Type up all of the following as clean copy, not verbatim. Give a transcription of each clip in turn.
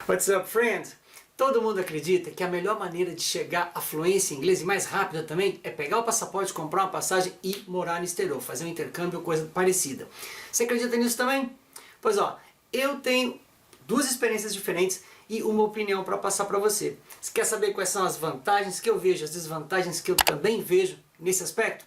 What's up, friends? Todo mundo acredita que a melhor maneira de chegar à fluência em inglês e mais rápida também é pegar o passaporte, comprar uma passagem e morar no exterior, fazer um intercâmbio ou coisa parecida. Você acredita nisso também? Pois ó, eu tenho duas experiências diferentes e uma opinião para passar para você. Você quer saber quais são as vantagens que eu vejo, as desvantagens que eu também vejo nesse aspecto?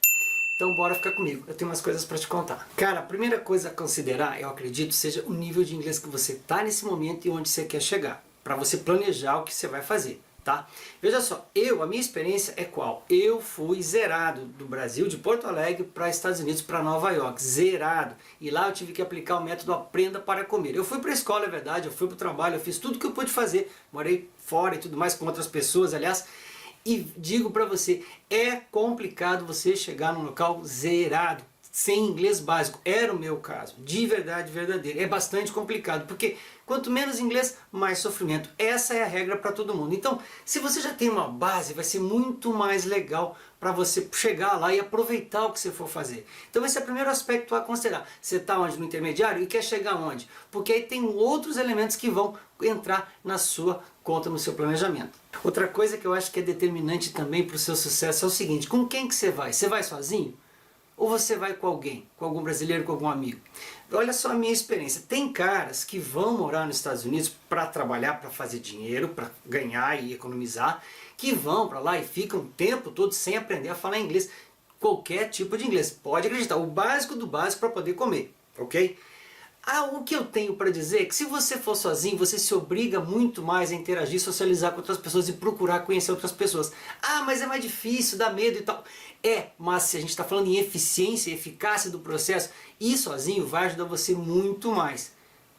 Então bora ficar comigo, eu tenho umas coisas para te contar. Cara, a primeira coisa a considerar, eu acredito, seja o nível de inglês que você está nesse momento e onde você quer chegar, para você planejar o que você vai fazer, tá? Veja só, a minha experiência é qual? Eu fui zerado do Brasil, de Porto Alegre, para Estados Unidos, para Nova York, zerado. E lá eu tive que aplicar o método Aprenda para Comer. Eu fui para a escola, é verdade, eu fui para o trabalho, eu fiz tudo que eu pude fazer, morei fora e tudo mais com outras pessoas, aliás. E digo para você, é complicado você chegar num local zerado, sem inglês básico. Era o meu caso, de verdade verdadeira. É bastante complicado, porque quanto menos inglês, mais sofrimento. Essa é a regra para todo mundo. Então, se você já tem uma base, vai ser muito mais legal para você chegar lá e aproveitar o que você for fazer. Então esse é o primeiro aspecto a considerar. Você está onde? No intermediário e quer chegar onde? Porque aí tem outros elementos que vão entrar na sua conta, no seu planejamento. Outra coisa que eu acho que é determinante também para o seu sucesso é o seguinte: com quem que você vai? Você vai sozinho? Ou você vai com alguém? Com algum brasileiro, com algum amigo? Olha só a minha experiência. Tem caras que vão morar nos Estados Unidos para trabalhar, para fazer dinheiro, para ganhar e economizar, que vão para lá e ficam o tempo todo sem aprender a falar inglês. Qualquer tipo de inglês. Pode acreditar, o básico do básico para poder comer, ok? O que eu tenho para dizer é que se você for sozinho, você se obriga muito mais a interagir, socializar com outras pessoas e procurar conhecer outras pessoas. Ah, mas é mais difícil, dá medo e tal. Mas se a gente está falando em eficiência e eficácia do processo, ir sozinho vai ajudar você muito mais.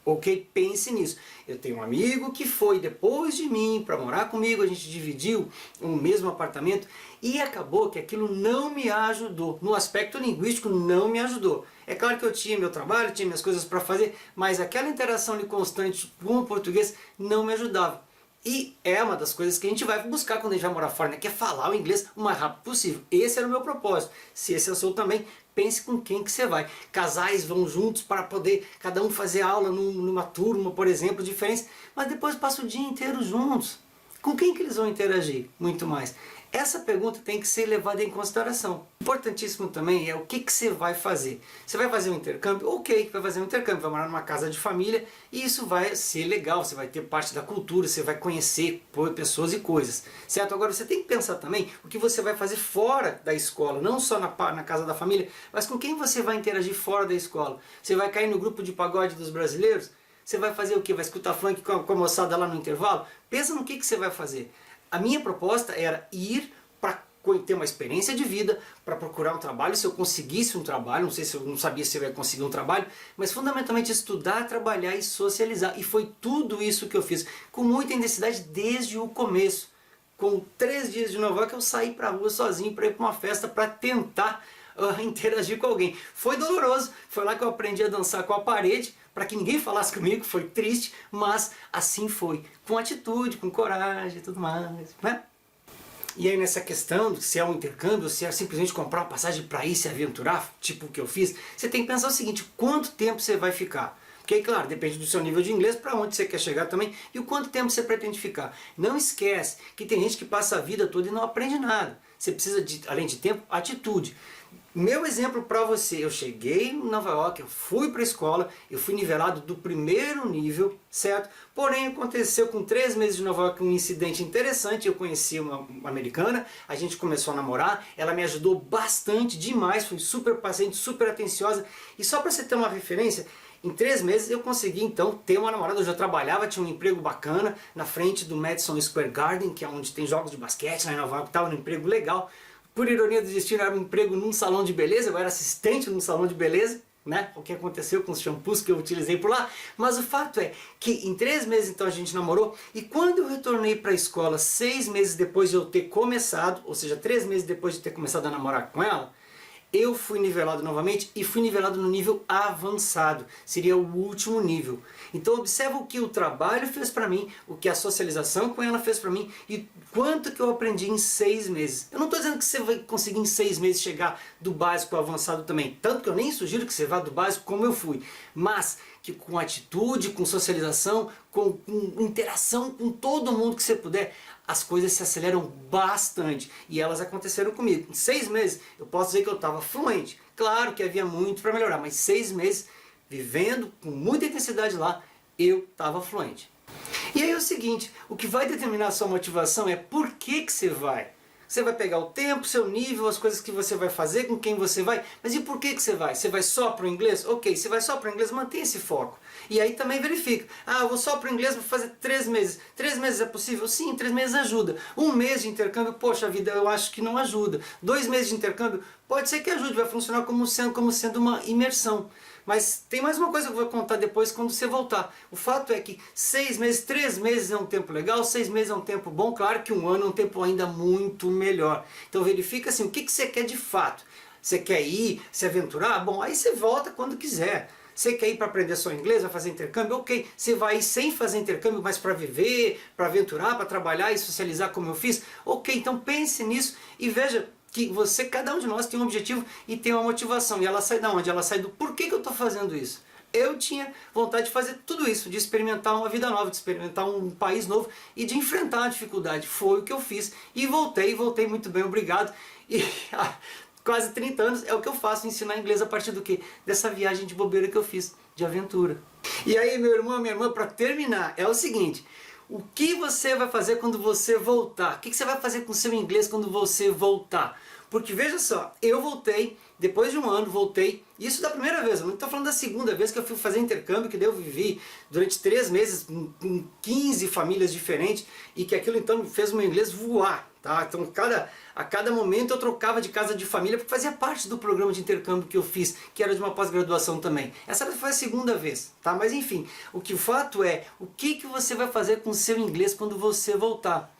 Ok? Pense nisso. Eu tenho um amigo que foi depois de mim para morar comigo, a gente dividiu o mesmo apartamento e acabou que aquilo não me ajudou. No aspecto linguístico não me ajudou. É claro que eu tinha meu trabalho, tinha minhas coisas para fazer, mas aquela interação ali constante com o português não me ajudava. E é uma das coisas que a gente vai buscar quando a gente vai morar fora, né? Que é falar o inglês o mais rápido possível. Esse era o meu propósito. Se esse é o seu também, pense com quem que você vai. Casais vão juntos para poder cada um fazer aula numa turma, por exemplo, diferente, mas depois passa o dia inteiro juntos. Com quem que eles vão interagir? Muito mais. Essa pergunta tem que ser levada em consideração. Importantíssimo também é o que você vai fazer. Você vai fazer um intercâmbio? Ok, vai fazer um intercâmbio, vai morar numa casa de família e isso vai ser legal, você vai ter parte da cultura, você vai conhecer pessoas e coisas. Certo? Agora você tem que pensar também o que você vai fazer fora da escola, não só na casa da família, mas com quem você vai interagir fora da escola. Você vai cair no grupo de pagode dos brasileiros? Você vai fazer o quê? Vai escutar funk com a moçada lá no intervalo? Pensa no que você vai fazer. A minha proposta era ir para ter uma experiência de vida, para procurar um trabalho, se eu conseguisse um trabalho, não sei se eu não sabia se eu ia conseguir um trabalho, mas fundamentalmente estudar, trabalhar e socializar. E foi tudo isso que eu fiz, com muita intensidade desde o começo. Com 3 dias de Nova York eu saí para a rua sozinho para ir para uma festa, para tentar interagir com alguém. Foi doloroso, foi lá que eu aprendi a dançar com a parede, para que ninguém falasse comigo, foi triste, mas assim foi, com atitude, com coragem e tudo mais, né? E aí nessa questão, se é um intercâmbio, se é simplesmente comprar uma passagem para ir se aventurar, tipo o que eu fiz, você tem que pensar o seguinte: quanto tempo você vai ficar? Porque aí, claro, depende do seu nível de inglês, para onde você quer chegar também, e o quanto tempo você pretende ficar. Não esquece que tem gente que passa a vida toda e não aprende nada. Você precisa, além de tempo, atitude. Meu exemplo para você: eu cheguei em Nova York, eu fui para a escola, eu fui nivelado do primeiro nível, certo? Porém aconteceu com 3 meses de Nova York um incidente interessante. Eu conheci uma americana, a gente começou a namorar, ela me ajudou bastante, demais, foi super paciente, super atenciosa. E só para você ter uma referência, em 3 meses eu consegui então ter uma namorada. Eu já trabalhava, tinha um emprego bacana na frente do Madison Square Garden, que é onde tem jogos de basquete lá em Nova York, estava um emprego legal. Por ironia do destino, era um emprego num salão de beleza, eu era assistente num salão de beleza, né? O que aconteceu com os shampoos que eu utilizei por lá. Mas o fato é que em 3 meses então a gente namorou, e quando eu retornei para a escola 6 meses depois de eu ter começado, ou seja, 3 meses depois de ter começado a namorar com ela, eu fui nivelado novamente e fui nivelado no nível avançado, seria o último nível. Então observa o que o trabalho fez para mim, o que a socialização com ela fez para mim e quanto que eu aprendi em 6 meses. Eu não estou dizendo que você vai conseguir em 6 meses chegar do básico ao avançado também, tanto que eu nem sugiro que você vá do básico como eu fui, mas que com atitude, com socialização, com interação com todo mundo que você puder, as coisas se aceleram bastante. E elas aconteceram comigo. Em 6 meses, eu posso dizer que eu estava fluente. Claro que havia muito para melhorar, mas 6 meses, vivendo com muita intensidade lá, eu estava fluente. E aí é o seguinte, o que vai determinar a sua motivação é por que você vai. Você vai pegar o tempo, seu nível, as coisas que você vai fazer, com quem você vai, mas e por que você vai? Você vai só para o inglês? Ok, você vai só para o inglês, mantenha esse foco. E aí também verifica, eu vou só para o inglês, vou fazer 3 meses. 3 meses é possível? Sim, 3 meses ajuda. 1 mês de intercâmbio, poxa vida, eu acho que não ajuda. 2 meses de intercâmbio, pode ser que ajude, vai funcionar como sendo uma imersão. Mas tem mais uma coisa que eu vou contar depois quando você voltar. O fato é que 6 meses, 3 meses é um tempo legal, 6 meses é um tempo bom, claro que 1 ano é um tempo ainda muito melhor. Então verifica assim, o que você quer de fato. Você quer ir, se aventurar? Bom, aí você volta quando quiser. Você quer ir para aprender só inglês, vai fazer intercâmbio? Ok, você vai ir sem fazer intercâmbio, mas para viver, para aventurar, para trabalhar e socializar como eu fiz? Ok, então pense nisso e veja que você, cada um de nós tem um objetivo e tem uma motivação. E ela sai de onde? Ela sai do porquê que eu estou fazendo isso. Eu tinha vontade de fazer tudo isso, de experimentar uma vida nova, de experimentar um país novo e de enfrentar a dificuldade. Foi o que eu fiz e voltei muito bem, obrigado. E quase 30 anos é o que eu faço, ensinar inglês a partir do quê? Dessa viagem de bobeira que eu fiz, de aventura. E aí, meu irmão, minha irmã, para terminar, é o seguinte: o que você vai fazer quando você voltar? O que você vai fazer com o seu inglês quando você voltar? Porque veja só, eu voltei, depois de 1 ano, voltei, isso da primeira vez, eu não estou falando da segunda vez que eu fui fazer intercâmbio, que daí eu vivi durante 3 meses com 15 famílias diferentes, e que aquilo então fez o meu inglês voar. Tá? Então a cada momento eu trocava de casa de família, porque fazia parte do programa de intercâmbio que eu fiz, que era de uma pós-graduação também. Essa foi a segunda vez, tá? Mas enfim, o fato é, o que você vai fazer com o seu inglês quando você voltar?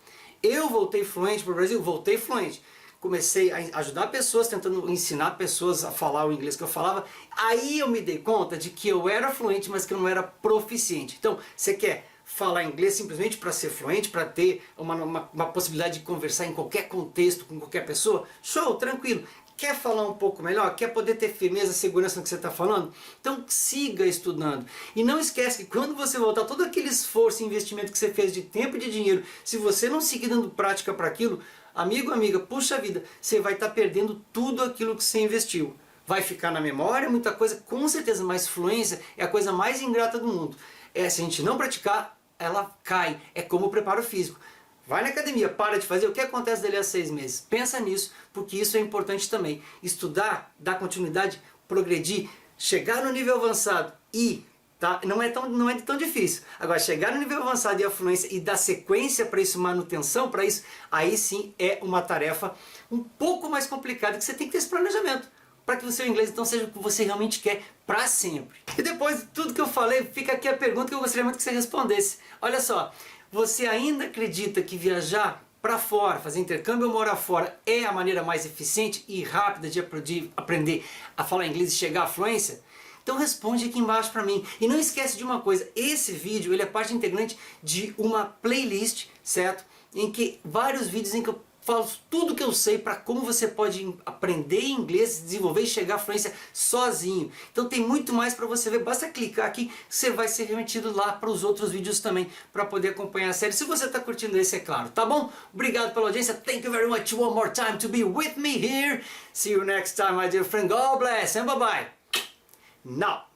Eu voltei fluente para o Brasil? Voltei fluente. Comecei a ajudar pessoas, tentando ensinar pessoas a falar o inglês que eu falava. Aí eu me dei conta de que eu era fluente, mas que eu não era proficiente. Então, você quer falar inglês simplesmente para ser fluente, para ter uma possibilidade de conversar em qualquer contexto, com qualquer pessoa? Show, tranquilo. Quer falar um pouco melhor? Quer poder ter firmeza, segurança no que você está falando? Então siga estudando. E não esquece que quando você voltar, todo aquele esforço e investimento que você fez de tempo e de dinheiro, se você não seguir dando prática para aquilo, amigo, amiga, puxa vida, você vai estar perdendo tudo aquilo que você investiu. Vai ficar na memória muita coisa, com certeza, mas fluência é a coisa mais ingrata do mundo. Se a gente não praticar, ela cai. É como o preparo físico. Vai na academia, para de fazer, o que acontece dali a 6 meses? Pensa nisso, porque isso é importante também. Estudar, dar continuidade, progredir, chegar no nível avançado e... Tá? Não é tão difícil. Agora, chegar no nível avançado e a fluência e dar sequência para isso, manutenção para isso, aí sim é uma tarefa um pouco mais complicada, que você tem que ter esse planejamento, para que o seu inglês então seja o que você realmente quer para sempre. E depois de tudo que eu falei, fica aqui a pergunta que eu gostaria muito que você respondesse. Olha só, você ainda acredita que viajar para fora, fazer intercâmbio ou morar fora é a maneira mais eficiente e rápida de aprender a falar inglês e chegar à fluência? Então responde aqui embaixo para mim. E não esquece de uma coisa, esse vídeo ele é parte integrante de uma playlist, certo? Em que vários vídeos em que eu falo tudo que eu sei para como você pode aprender inglês, desenvolver e chegar à fluência sozinho. Então tem muito mais para você ver, basta clicar aqui, você vai ser remetido lá para os outros vídeos também, para poder acompanhar a série, se você está curtindo esse, é claro, tá bom? Obrigado pela audiência, thank you very much one more time to be with me here. See you next time, my dear friend, God bless and bye bye. Now.